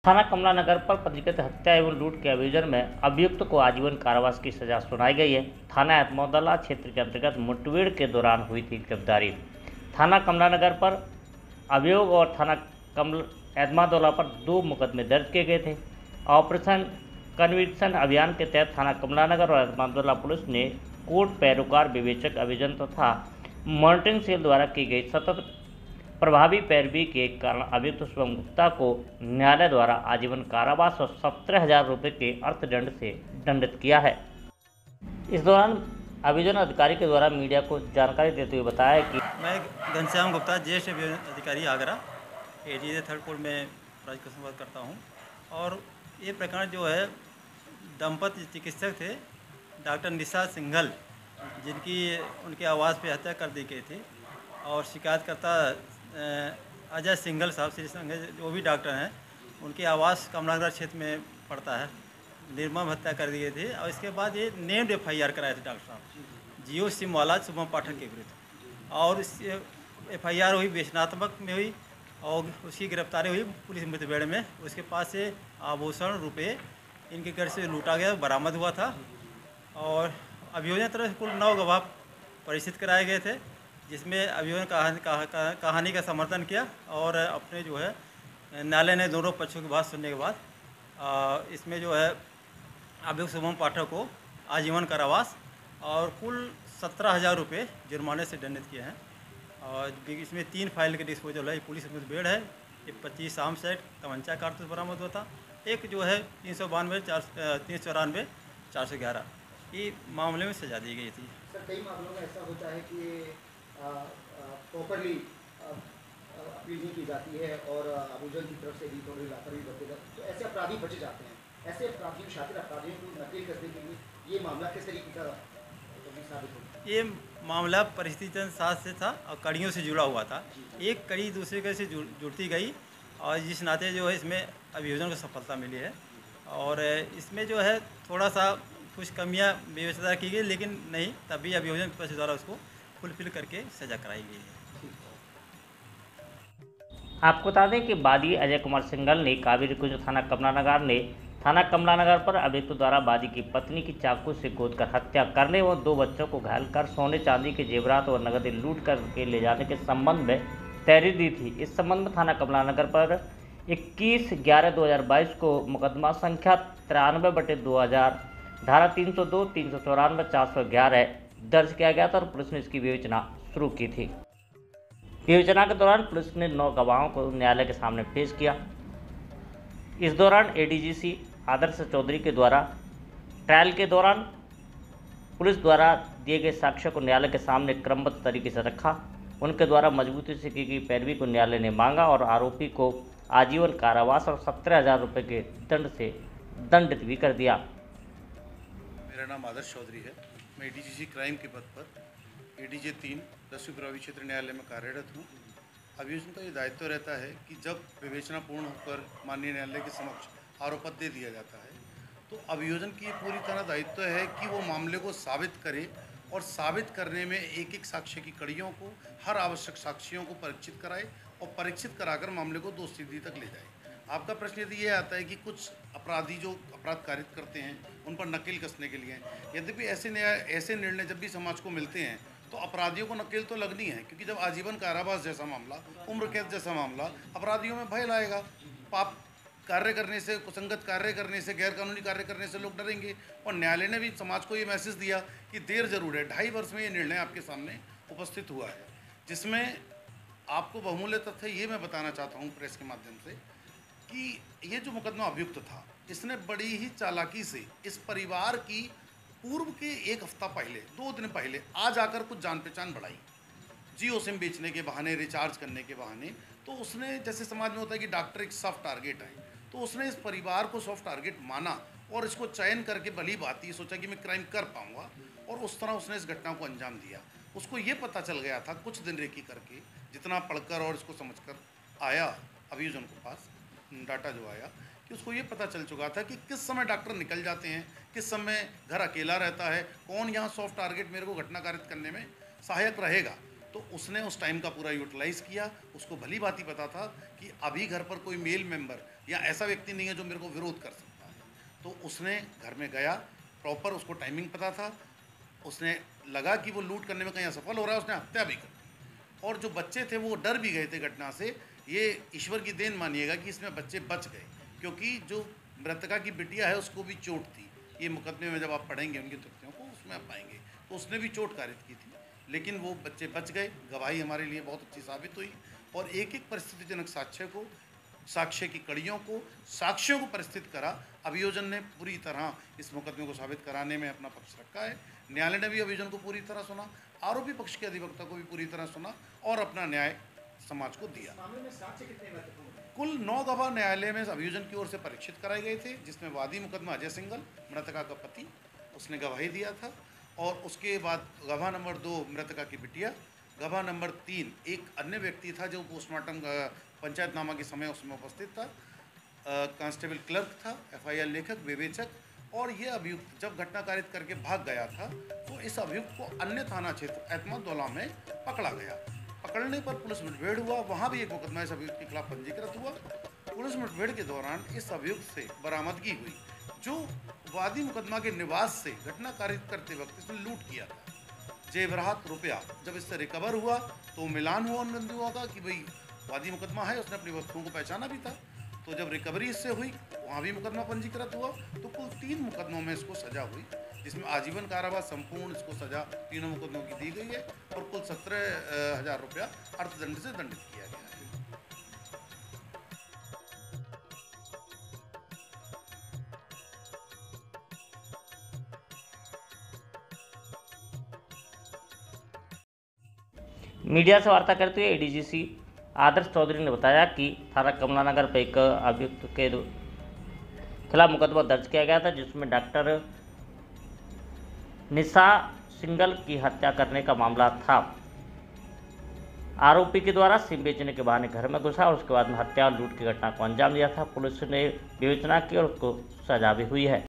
थाना कमला नगर पर पंजीकृत हत्या एवं लूट के अभियोजन में अभियुक्त को आजीवन कारावास की सजा सुनाई गई है। थाना एतमौदला क्षेत्र के अंतर्गत मुठभेड़ के दौरान हुई थी गिरफ्तारी। थाना कमला नगर पर अभियोग और थाना एतमौदला पर 2 मुकदमे दर्ज किए गए थे। ऑपरेशन कन्विक्शन अभियान के तहत थाना कमला नगर और एतमौदला पुलिस ने कोर्ट पैरोकार विवेचक अभियोजन तथा मॉनिटरिंग सेल द्वारा की गई सतत प्रभावी पैरवी के कारण अभियुक्त शुभम गुप्ता को न्यायालय द्वारा आजीवन कारावास और 17,000 रुपये के अर्थदंड से दंडित किया है। इस दौरान अभियोजन अधिकारी के द्वारा मीडिया को जानकारी देते हुए बताया कि मैं घनश्याम गुप्ता, ज्येष्ठ अधिकारी आगरा, एडीजे 3rd कोर्ट में राजकीय संवाद करता हूँ। और ये प्रकरण जो है, दंपति चिकित्सक थे डॉक्टर निशा सिंघल, जिनकी उनके आवास पे हत्या कर दी गई थी, और शिकायतकर्ता अजय सिंघल साहब, श्री सिंघल जो भी डॉक्टर हैं, उनके आवास कमलानगर क्षेत्र में पड़ता है, निर्मम हत्या कर दी गई थी। और इसके बाद ये नेम्ड FIR कराए थे डॉक्टर साहब जियो सिम वाला शुभम पाठक के विरुद्ध, और इस FIR हुई वेतनात्मक में हुई और उसकी गिरफ्तारी हुई पुलिस मुठभेड़ में। उसके पास से आभूषण रुपये इनके घर से लूटा गया बरामद हुआ था। और अभियोजन तरफ से कुल 9 गवाह परिचित कराए गए थे, जिसमें अभियोजन कहानी का समर्थन किया। और अपने जो है न्यायालय ने दोनों पक्षों की बात सुनने के बाद इसमें जो है अभियुक्त शुभम पाठक को आजीवन कारावास और कुल 17,000 रुपये जुर्माने से दंडित किए हैं। और इसमें 3 फाइल के डिस्पोजल है, पुलिस मुठभेड़ है, ये 25 आर्म सेट तमंचा कारतूस बरामद हुआ था, एक जो है 394 411 ये मामले में सजा दी गई थी। सर, कई मामलों में ऐसा होता है कि प्रॉपरली अपील नहीं की जाती है और अभियोजन की तरफ से भी थोड़ी लापरवाही बरतेगा, तो ऐसे अपराधी बचे जाते हैं। ऐसे अपराधियों, शातिर अपराधियों को नकेल कसने के लिए ये मामला किस तरीके का साबित होगा? ये मामला परिस्थिति साथ से था और कड़ियों से जुड़ा हुआ था। एक कड़ी दूसरे कड़ी से जुड़ती गई, और जिस नाते जो है इसमें अभियोजन को सफलता मिली है। और इसमें जो है थोड़ा सा कुछ कमियां व्यवस्था की गई, लेकिन नहीं, तभी अभियोजन पक्ष द्वारा उसको फुलफिल करके सजा कराई गई है। आपको बता दें कि वादी अजय कुमार सिंघल ने कावेरी कुंज थाना कमला नगर पर अभियुक्त द्वारा वादी की पत्नी की चाकू से गोदकर हत्या करने व 2 बच्चों को घायल कर सोने चांदी के जेवरात और नगदी लूट करके ले जाने के संबंध में तहरीर दी थी। इस संबंध में थाना कमला नगर पर 21/11/2022 को मुकदमा संख्या 93/2000 धारा 302, 394, 411 दर्ज किया गया था और पुलिस ने इसकी विवेचना शुरू की थी। विवेचना के दौरान पुलिस ने 9 गवाहों को न्यायालय के सामने पेश किया। इस दौरान ADGC आदर्श चौधरी के द्वारा ट्रायल के दौरान पुलिस द्वारा दिए गए साक्ष्यों को न्यायालय के सामने क्रमबद्ध तरीके से रखा। उनके द्वारा मजबूती से की गई पैरवी को न्यायालय ने मांगा और आरोपी को आजीवन कारावास और 17,000 रुपये के दंड से दंडित भी कर दिया। मेरा नाम आदर्श चौधरी है। मैं ADGC क्राइम के पद पर ADJ 3 10वीं प्रभावी क्षेत्र न्यायालय में कार्यरत हूँ। अभियोजन का ये दायित्व रहता है कि जब विवेचना पूर्ण होकर माननीय न्यायालय के समक्ष आरोप पत्र दे दिया जाता है, तो अभियोजन की पूरी तरह दायित्व है कि वो मामले को साबित करे और साबित करने में एक एक साक्ष्य की कड़ियों को, हर आवश्यक साक्ष्यों को परीक्षित कराए और परीक्षित कराकर मामले को दोषसिद्धि तक ले जाए। आपका प्रश्न यदि ये आता है कि कुछ अपराधी जो अपराध कारित करते हैं उन पर नकेल कसने के लिए, यद्यपि ऐसे निर्णय जब भी समाज को मिलते हैं तो अपराधियों को नकेल तो लगनी है, क्योंकि जब आजीवन कारावास जैसा मामला, उम्र कैद जैसा मामला, अपराधियों में भय लाएगा। पाप कार्य करने से, कुसंगत कार्य करने से, गैरकानूनी कार्य करने से लोग डरेंगे। और न्यायालय ने भी समाज को ये मैसेज दिया कि देर जरूर है, 2.5 वर्ष में ये निर्णय आपके सामने उपस्थित हुआ है, जिसमें आपको बहुमूल्य तथ्य ये मैं बताना चाहता हूँ प्रेस के माध्यम से कि ये जो मुकदमा अभियुक्त था, इसने बड़ी ही चालाकी से इस परिवार की पूर्व के 1 हफ्ता पहले, 2 दिन पहले आज आकर कुछ जान पहचान बढ़ाई, जियो सिम बेचने के बहाने, रिचार्ज करने के बहाने। तो उसने, जैसे समाज में होता है कि डॉक्टर एक सॉफ्ट टारगेट है, तो उसने इस परिवार को सॉफ्ट टारगेट माना और इसको चयन करके भली भांति सोचा कि मैं क्राइम कर पाऊंगा, और उस तरह उसने इस घटना को अंजाम दिया। उसको ये पता चल गया था कुछ दिन रेकी करके, जितना पढ़कर और इसको समझकर आया अभियोजन के पास डाटा जो आया, कि उसको ये पता चल चुका था कि किस समय डॉक्टर निकल जाते हैं, किस समय घर अकेला रहता है, कौन यहाँ सॉफ्ट टारगेट मेरे को घटना कारित करने में सहायक रहेगा। तो उसने उस टाइम का पूरा यूटिलाइज़ किया। उसको भली भांति पता था कि अभी घर पर कोई मेल मेंबर या ऐसा व्यक्ति नहीं है जो मेरे को विरोध कर सकता है। तो उसने घर में गया, प्रॉपर उसको टाइमिंग पता था, उसने लगा कि वो लूट करने में कहीं असफल हो रहा है, उसने हत्या भी कर दी। और जो बच्चे थे वो डर भी गए थे घटना से। ये ईश्वर की देन मानिएगा कि इसमें बच्चे बच गए, क्योंकि जो मृतका की बिटिया है उसको भी चोट थी। ये मुकदमे में जब आप पढ़ेंगे उनकी तथ्यों को, उसमें आप पाएंगे, तो उसने भी चोट कारित की थी, लेकिन वो बच्चे बच गए। गवाही हमारे लिए बहुत अच्छी साबित हुई और एक एक परिस्थितिजनक साक्ष्य की कड़ियों को, साक्ष्यों को परिस्थित करा। अभियोजन ने पूरी तरह इस मुकदमे को साबित कराने में अपना पक्ष रखा है। न्यायालय ने भी अभियोजन को पूरी तरह सुना, आरोपी पक्ष के अधिवक्ता को भी पूरी तरह सुना और अपना न्याय समाज को दिया। मामले में साक्ष्य कितने महत्वपूर्ण हैं? कुल 9 गवाह न्यायालय में अभियोजन की ओर से परीक्षित कराए गए थे, जिसमें वादी मुकदमा अजय सिंघल, मृतका का पति, उसने गवाही दिया था। और उसके बाद गवाह नंबर 2 मृतका की बिटिया, गवाह नंबर 3 एक अन्य व्यक्ति था जो पोस्टमार्टम पंचायतनामा के समय उसमें उपस्थित था, कांस्टेबल क्लर्क था, FIR लेखक, विवेचक। और ये अभियुक्त जब घटना कारित करके भाग गया था तो इस अभियुक्त को अन्य थाना क्षेत्र एतमादौला में पकड़ा गया। पकड़ने पर पुलिस मुठभेड़ हुआ, वहाँ भी एक मुकदमा इस अभियुक्त के खिलाफ पंजीकृत हुआ। पुलिस मुठभेड़ के दौरान इस अभियुक्त से बरामदगी हुई जो वादी मुकदमा के निवास से घटना कारित करते वक्त इसने लूट किया था। जेवरात रुपया जब इससे रिकवर हुआ तो मिलान हुआ उन बंधुओं का कि भाई वादी मुकदमा है, उसने अपनी वस्तुओं को पहचाना भी था। तो जब रिकवरी इससे हुई वहाँ भी मुकदमा पंजीकृत हुआ। तो कुल 3 मुकदमों में इसको सजा हुई, जिसमें आजीवन कारावास संपूर्ण इसको सजा तीनों मुकदमों की दी गई है और कुल 17,000 रुपया अर्थदंड से दंडित किया गया है। मीडिया से वार्ता करते हुए ADGC आदर्श चौधरी ने बताया कि थाना कमलानगर पर एक अभियुक्त के खिलाफ मुकदमा दर्ज किया गया था, जिसमें डॉक्टर निशा सिंघल की हत्या करने का मामला था। आरोपी के द्वारा सिम बेचने के बहाने घर में घुसा और उसके बाद में हत्या और लूट की घटना को अंजाम दिया था। पुलिस ने विवेचना की और उसको सजा भी हुई है।